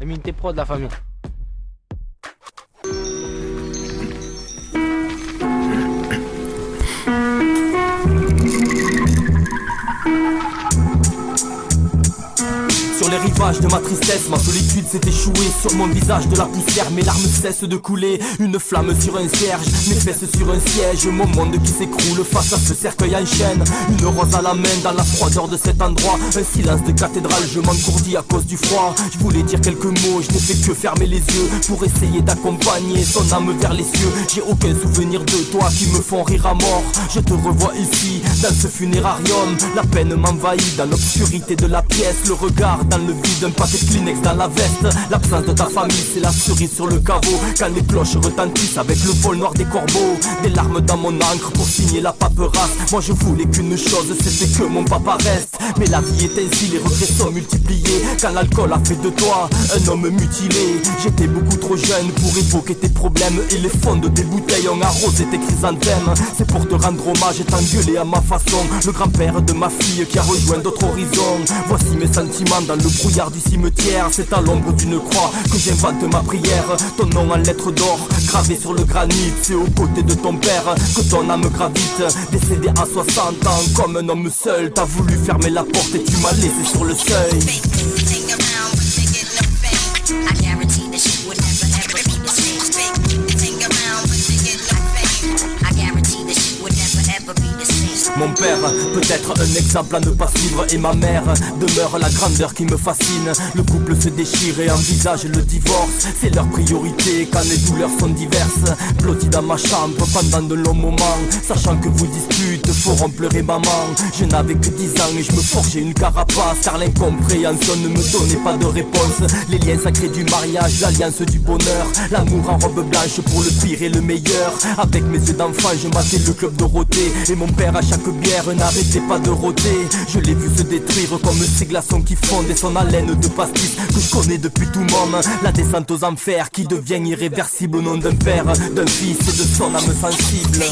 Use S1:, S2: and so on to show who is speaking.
S1: MNT Pro de la famille.
S2: Sur les rivages de ma tristesse, ma solitude s'est échouée. Sur mon visage de la poussière, mes larmes cessent de couler. Une flamme sur un cierge, mes fesses sur un siège. Mon monde qui s'écroule face à ce cercueil en chaîne. Une rose à la main dans la froideur de cet endroit. Un silence de cathédrale, je m'engourdis à cause du froid. Je voulais dire quelques mots, je n'ai fait que fermer les yeux pour essayer d'accompagner son âme vers les cieux. J'ai aucun souvenir de toi qui me font rire à mort. Je te revois ici, dans ce funérarium. La peine m'envahit dans l'obscurité de la pièce. Le regard dans le vide, un paquet de Kleenex dans la veste. L'absence de ta famille, c'est la cerise sur le caveau. Quand les cloches retentissent avec le vol noir des corbeaux. Des larmes dans mon encre pour signer la paperasse. Moi je voulais qu'une chose, c'était que mon papa reste. Mais la vie est ainsi, les regrets sont multipliés. Quand l'alcool a fait de toi un homme mutilé. J'étais beaucoup trop jeune pour évoquer tes problèmes. Et les fonds de tes bouteilles ont arrosé tes chrysanthèmes. C'est pour te rendre hommage et t'engueuler à ma façon. Le grand-père de ma fille qui a rejoint d'autres horizons. Voici mes sentiments dans le brouillard du cimetière. C'est à l'ombre d'une croix que j'invente ma prière. Ton nom en lettres d'or gravé sur le granit. C'est aux côtés de ton père que ton âme gravite. Décédé à 60 ans comme un homme seul. T'as voulu fermer la porte et tu m'as laissé sur le seuil. Mon père, peut-être un exemple à ne pas suivre. Et ma mère, demeure la grandeur qui me fascine. Le couple se déchire et envisage le divorce. C'est leur priorité quand les douleurs sont diverses. Blotti dans ma chambre pendant de longs moments. Sachant que vos disputes feront pleurer maman. Je n'avais que 10 ans et je me forgeais une carapace. Car l'incompréhension ne me donnait pas de réponse. Les liens sacrés du mariage, l'alliance du bonheur. L'amour en robe blanche pour le pire et le meilleur. Avec mes yeux d'enfant je matais le club Dorothée. Et mon père à chaque bière n'arrêtait pas de rôder. Je l'ai vu se détruire comme ces glaçons qui fondent. Et son haleine de pastis que je connais depuis tout môme. La descente aux enfers qui devient irréversible au nom d'un père, d'un fils et de son âme sensible.